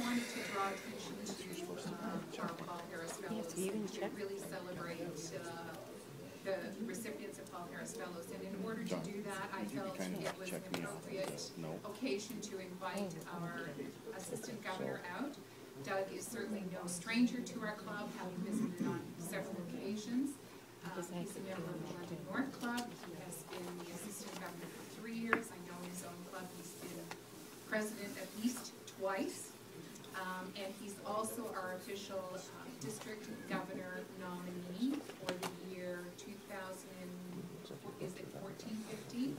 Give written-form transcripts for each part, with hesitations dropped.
wanted to draw attention to our Paul Harris Fellows and to really celebrate the recipients of Paul Harris Fellows. And in order to do that, I felt it was an appropriate occasion to invite our Assistant Governor out. Doug is certainly no stranger to our club, having visited on several occasions. He's a member of the London North Club. He has been the Assistant Governor for 3 years. I know his own club. He's been president at least twice. And he's also our official district governor nominee for the year 2014-15.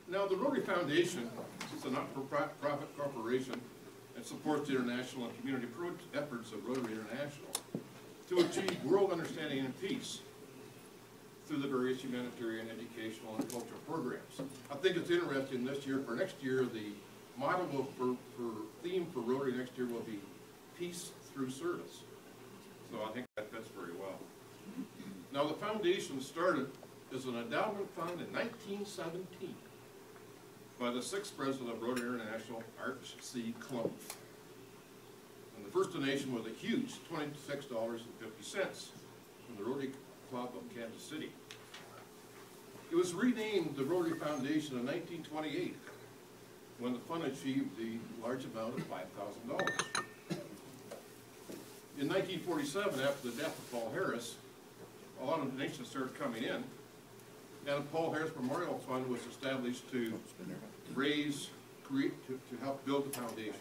Now, the Rotary Foundation is a not-for-profit corporation and supports the international and community efforts of Rotary International to achieve world understanding and peace through the various humanitarian, educational, and cultural programs. I think it's interesting this year. For next year, the model theme for Rotary next year will be peace through service. So I think that fits very well. Now, the foundation started as an endowment fund in 1917 by the 6th president of Rotary International, Arch C. Clump. And the first donation was a huge $26.50 from the Rotary Club of Kansas City. It was renamed the Rotary Foundation in 1928 when the fund achieved the large amount of $5,000. In 1947, after the death of Paul Harris, a lot of donations started coming in, and the Paul Harris Memorial Fund was established to to help build the foundation.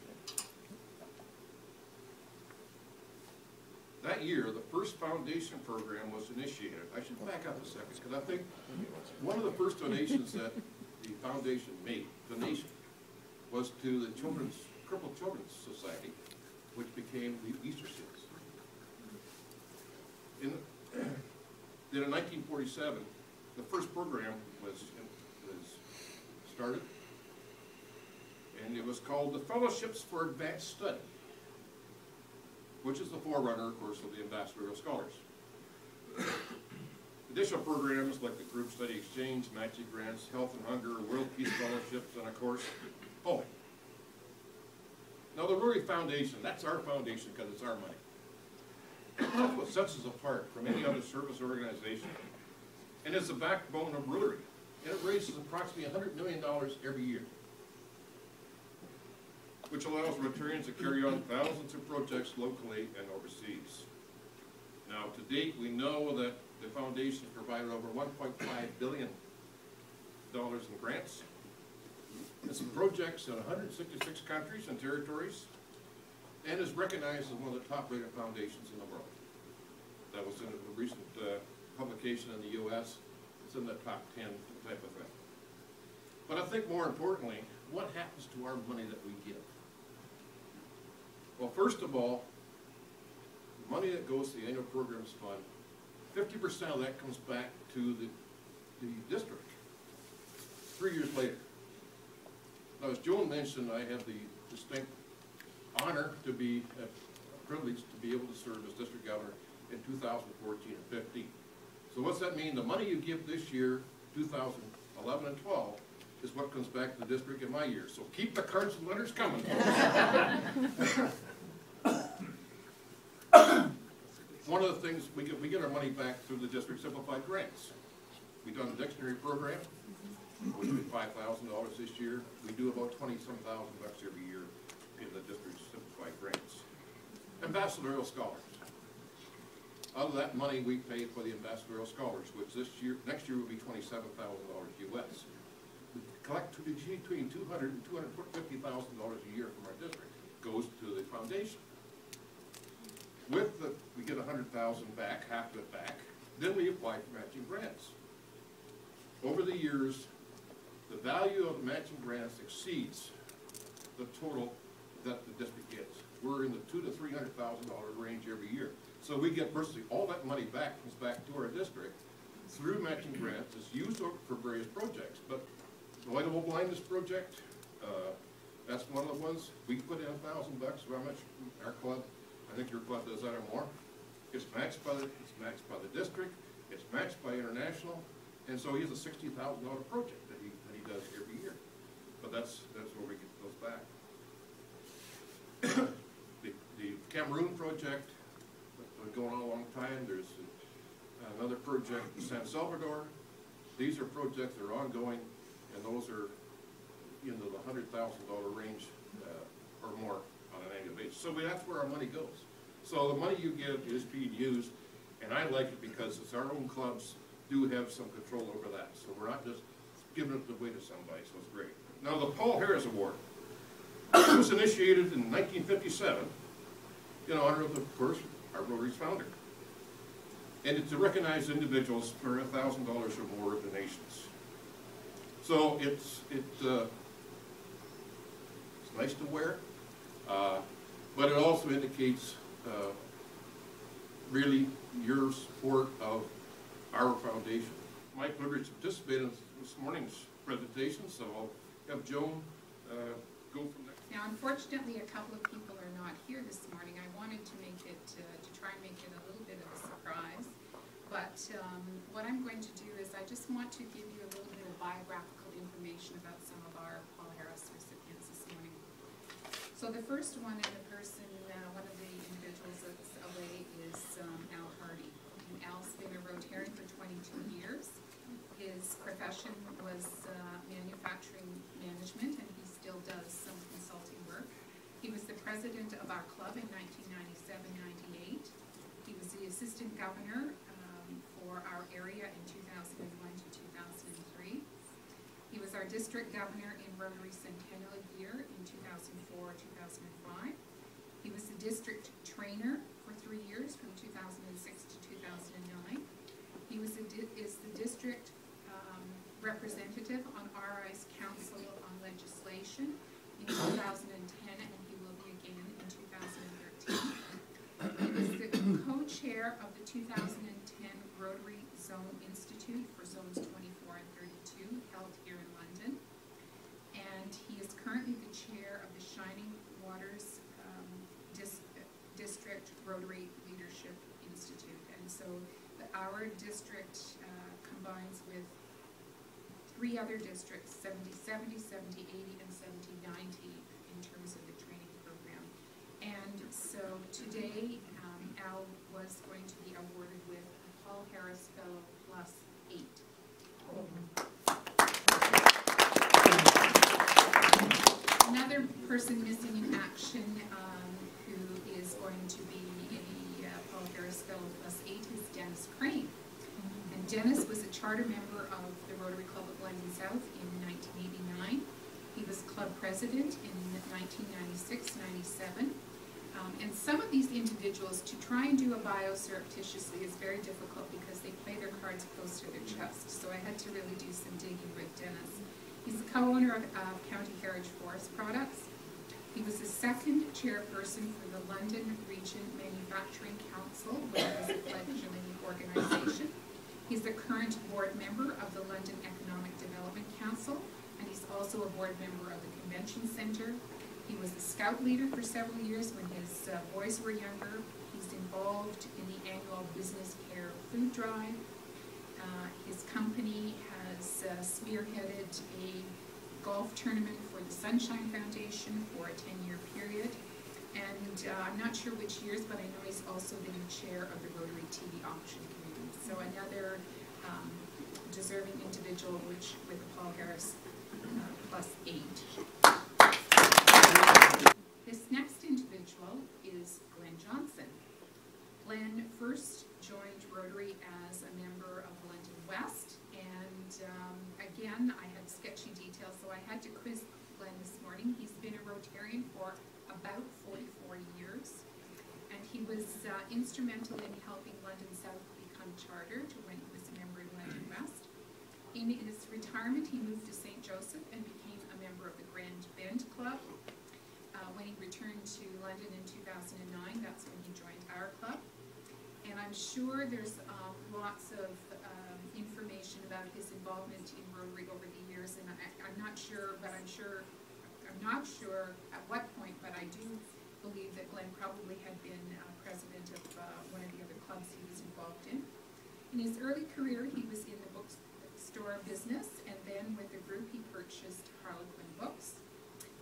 That year, the first foundation program was initiated. I should back up a second, because I think one of the first donations that the foundation made, was to the Crippled Children's Society, which became the Easter Seals. Then in 1947, the first program was started, and it was called the Fellowships for Advanced Study, which is the forerunner, of course, of the Ambassadorial Scholars. Additional programs like the Group Study Exchange, matching grants, Health and Hunger, World Peace Fellowships, and of course, Poland. Now the Rotary Foundation, that's our foundation because it's our money. That's what sets us apart from any other service organization. And it's the backbone of Rotary. And it raises approximately $100 million every year, which allows Rotarians to carry on thousands of projects locally and overseas. Now, to date, we know that the foundation has provided over $1.5 billion in grants and some projects in 166 countries and territories, and is recognized as one of the top-rated foundations in the world. That was in a recent publication in the U.S. It's in the top 10 type of thing. But I think more importantly, what happens to our money that we give? Well, first of all, the money that goes to the annual programs fund, 50% of that comes back to the district 3 years later. Now, as Joan mentioned, I have the distinct honor to be privileged to be able to serve as district governor in 2014 and 15. So what's that mean? The money you give this year, 2011 and 12, is what comes back to the district in my year. So keep the cards and letters coming. One of the things, we get our money back through the district simplified grants. We've done a dictionary program. We did $5,000 this year. We do about 20-some thousand bucks every year in the district's simplified grants. Ambassadorial Scholars. Out of that money, we pay for the Ambassadorial Scholars, which next year will be $27,000 US. We collect between $200,000 and $250,000 a year from our district. Goes to the foundation. We get $100,000 back, half of it back. Then we apply for matching grants. Over the years, the value of the matching grants exceeds the total that the district gets. We're in the $200,000 to $300,000 range every year. So we get virtually all that money back, comes back to our district through matching grants. It's used for various projects. But the Avoidable Blindness Project, that's one of the ones. We put in $1,000 for how much our club, I think your club does that or more. It's matched by the district, it's matched by international, and so he has a $60,000 project that he does every year. But that's where we get those back. Cameroon project, that's been going on a long time. There's another project in San Salvador. These are projects that are ongoing, and those are into the $100,000 range or more on an annual basis. So that's where our money goes. So the money you give is being used, and I like it because it's our own clubs do have some control over that. So we're not just giving it away to somebody, so it's great. Now the Paul Harris Award was initiated in 1957 in honor of course, our Rotary's founder. And it's to recognize individuals for $1,000 or more of donations. So it's nice to wear, but it also indicates really your support of our foundation. My privilege to participate in this morning's presentation, so I'll have Joan go from there. Now, unfortunately, a couple of people are not here this morning. I wanted to make it, to try and make it a little bit of a surprise. But what I'm going to do is I just want to give you a little bit of biographical information about some of our Paul Harris recipients this morning. So the first one, and the person, one of the individuals that's away is Al Hardy. And Al's been a Rotarian for 22 years. His profession was manufacturing management, and he still does some consulting work. He was the president of our club in 1997-98. He was the assistant governor for our area in 2001 to 2003. He was our district governor in Rotary Centennial year in 2004-2005. He was the district trainer for 3 years from 2006 to 2009. He was is the district representative on RI's Council on Legislation in 2010, and he will be again in 2013. He was the co-chair of the 2010 Rotary Zone Institute for Zones 24 and 32, held here in London. And he is currently the chair of the Shining Waters District Rotary Leadership Institute. And so our district combines with 3 other districts, 70-70, 70-80, and 70-90 in terms of the training program. And so today, Al was going to be awarded with a Paul Harris Fellow Plus 8. Another person missing in action who is going to be a Paul Harris Fellow Plus 8 is Denis Crane. And Denis was a charter member of the Rotary Club of London South in 1989. He was club president in 1996-97. And some of these individuals, to try and do a bio surreptitiously is very difficult because they play their cards close to their chest. So I had to really do some digging with Denis. He's the co-owner of County Heritage Forest Products. He was the second chairperson for the London Region Manufacturing Council, which was a fledgling organization. He's the current board member of the London Economic Development Council, and he's also a board member of the Convention Centre. He was a scout leader for several years when his boys were younger. He's involved in the annual Business Care Food Drive. His company has spearheaded a golf tournament for the Sunshine Foundation for a 10-year period. And I'm not sure which years, but I know he's also been the chair of the Rotary TV Auction Committee. So another deserving individual with the Paul Harris Plus 8. This next individual is Glen Johnson. Glen first joined Rotary as a member of London West, and again, I had sketchy details, so I had to quiz Glen this morning. He's been a Rotarian for about 44 years, and he was instrumental in helping London South become chartered when he was a member in London West. In his retirement, he moved to St. Joseph and became a member of the Grand Bend Club. When he returned to London in 2009, that's when he joined our club. And I'm sure there's lots of information about his involvement in Rotary over the years, and I'm not sure at what point, but I do believe that Glen probably had been president of one of the other clubs he was involved in. In his early career, he was in the bookstore business, and then with the group he purchased Harlequin Books.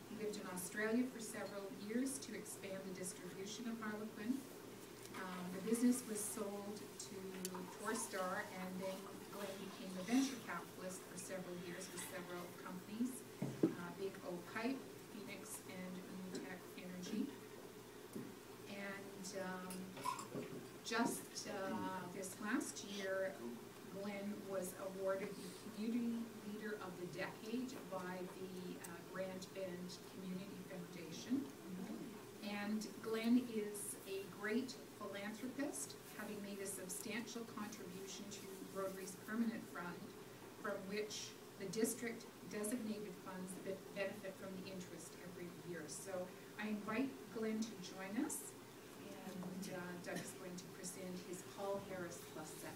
He lived in Australia for several years to expand the distribution of Harlequin. The business was sold to Four Star, and then Glen became a venture capitalist for several years with several companies, Big O Pipe, Phoenix, and New Tech Energy. And just this last year, Glen was awarded the Community Leader of the Decade by the Grand Bend Community Foundation. And Glen is a great philanthropist, having made a substantial contribution to Rotary's permanent fund, from which the district designated funds that benefit from the interest every year. So I invite Glen to join us, and Doug is going to present his Paul Harris Plus 7.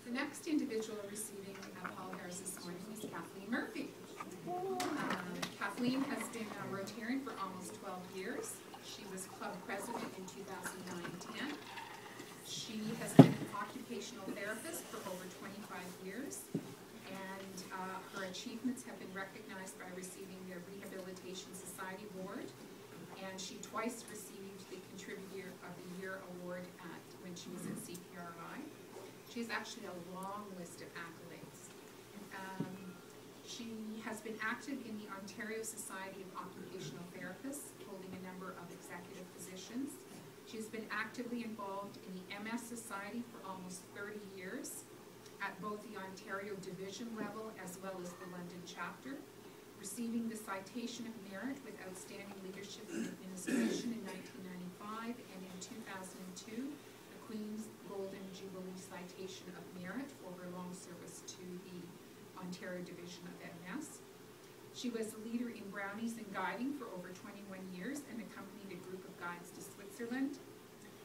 The next individual receiving Paul Harris this morning is Kathleen Murphy. Kathleen has been a Rotarian for almost 12 years. She was club president in 2009-10. She has been an occupational therapist for over 25 years, and her achievements have been recognized by receiving the Rehabilitation Society Award, and she twice received the Contributor of the Year Award when she was at CPRI. She has actually a long list of accolades. She has been active in the Ontario Society of Occupational Therapists, holding a number of executive positions. She has been actively involved in the MS Society for almost 30 years, at both the Ontario division level as well as the London chapter, receiving the Citation of Merit with Outstanding Leadership in Administration in 1995, and in 2002, the Queen's Golden Jubilee Citation of Merit for her long service to the Ontario Division of MS. She was a leader in Brownies and guiding for over 21 years and accompanied a group of guides to Switzerland.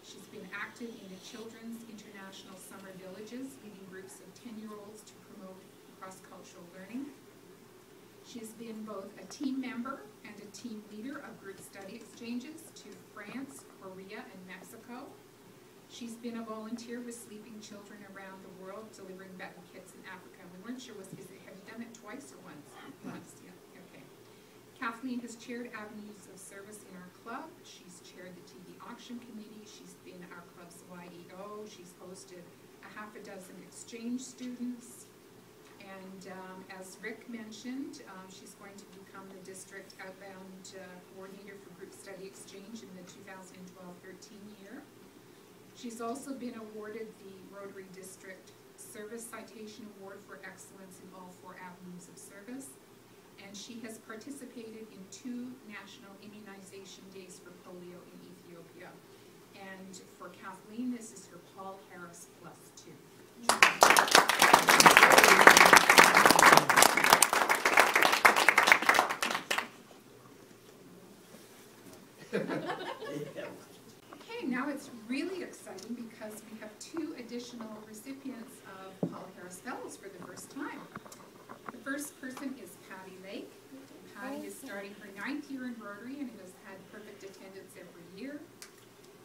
She's been active in the Children's International Summer Villages, leading groups of 10-year-olds to promote cross-cultural learning. She has been both a team member and a team leader of group study exchanges to France, Korea, and Mexico. She's been a volunteer with Sleeping Children around the world, delivering bedding kits in Africa. We weren't sure, have you done it twice or once? Once, yeah, okay. Kathleen has chaired Avenues of Service in our club. She's chaired the TV Auction Committee. She's been our club's YEO. She's hosted a half a dozen exchange students. And as Rick mentioned, she's going to become the district outbound coordinator for group study exchange in the 2012-13 year. She's also been awarded the Rotary District Service Citation Award for Excellence in all 4 avenues of service. And she has participated in 2 national immunization days for polio in Ethiopia. And for Kathleen, this is her Paul Harris Plus 2. Okay, now it's really exciting because we have 2 additional recipients of Paul Harris Fellows for the first time. The first person is Patti Lake. Patti is starting her 9th year in Rotary and has had perfect attendance every year.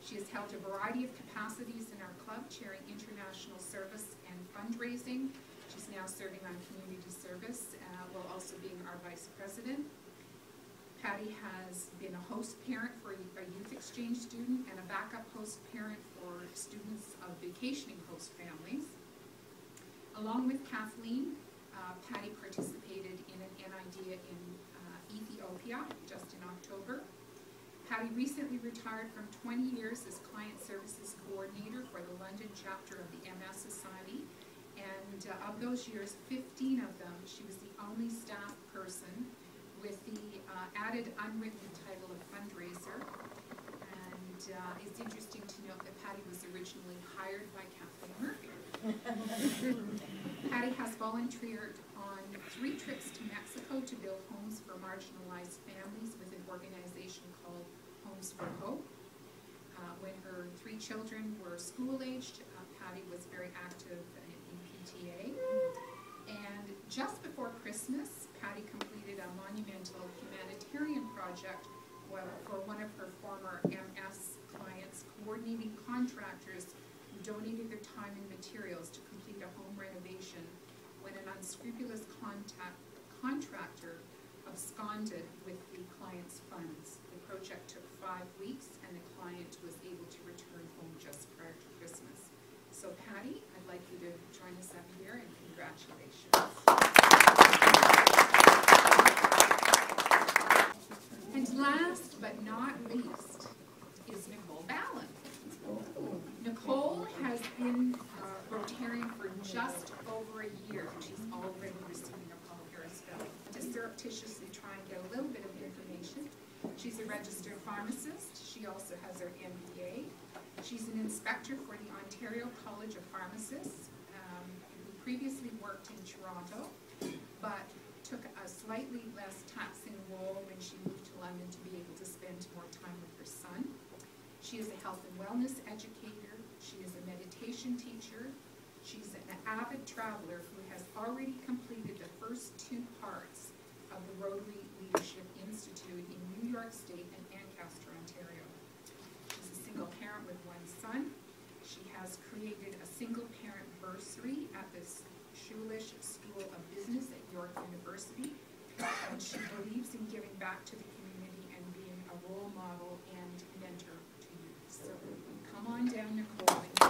She has held a variety of capacities in our club, chairing international service and fundraising. She's now serving on community service, while also being our vice president. Patti has been a host parent for a youth exchange student and a backup host parent for students of vacationing host families. Along with Kathleen, Patti participated in an NIDEA in Ethiopia just in October. Patti recently retired from 20 years as Client Services Coordinator for the London chapter of the MS Society. And of those years, 15 of them, she was the only staff person with the added unwritten title of fundraiser. And it's interesting to note that Patti was originally hired by Kathleen Murphy. Patti has volunteered on 3 trips to Mexico to build homes for marginalized families with an organization called Homes for Hope. When her 3 children were school-aged, Patti was very active in PTA. And just before Christmas, Patti completed a monumental humanitarian project for one of her former MS clients, coordinating contractors donated their time and materials to complete a home renovation when an unscrupulous contractor absconded with the client's funds. The project took 5 weeks, and the client was able to return home just prior to Christmas. So Patti, I'd like you to join us up here, and congratulations. And last but not least is Nicole Balan. Nicole has been Rotarian for just over a year. She's already receiving a Paul Harris Fellow. To surreptitiously try and get a little bit of information, she's a registered pharmacist. She also has her MBA. She's an inspector for the Ontario College of Pharmacists, who previously worked in Toronto, but took a slightly less taxing role when she moved to London to be able to spend more time with her son. She is a health and wellness educator. She is a meditation teacher. She's an avid traveler who has already completed the first 2 parts of the Rotary Leadership Institute in New York State and Ancaster, Ontario. She's a single parent with 1 son. She has created a single parent bursary at the Schulish School of Business at York University. And she believes in giving back to the community and being a role model and mentor to youth. So come on down, Nicole.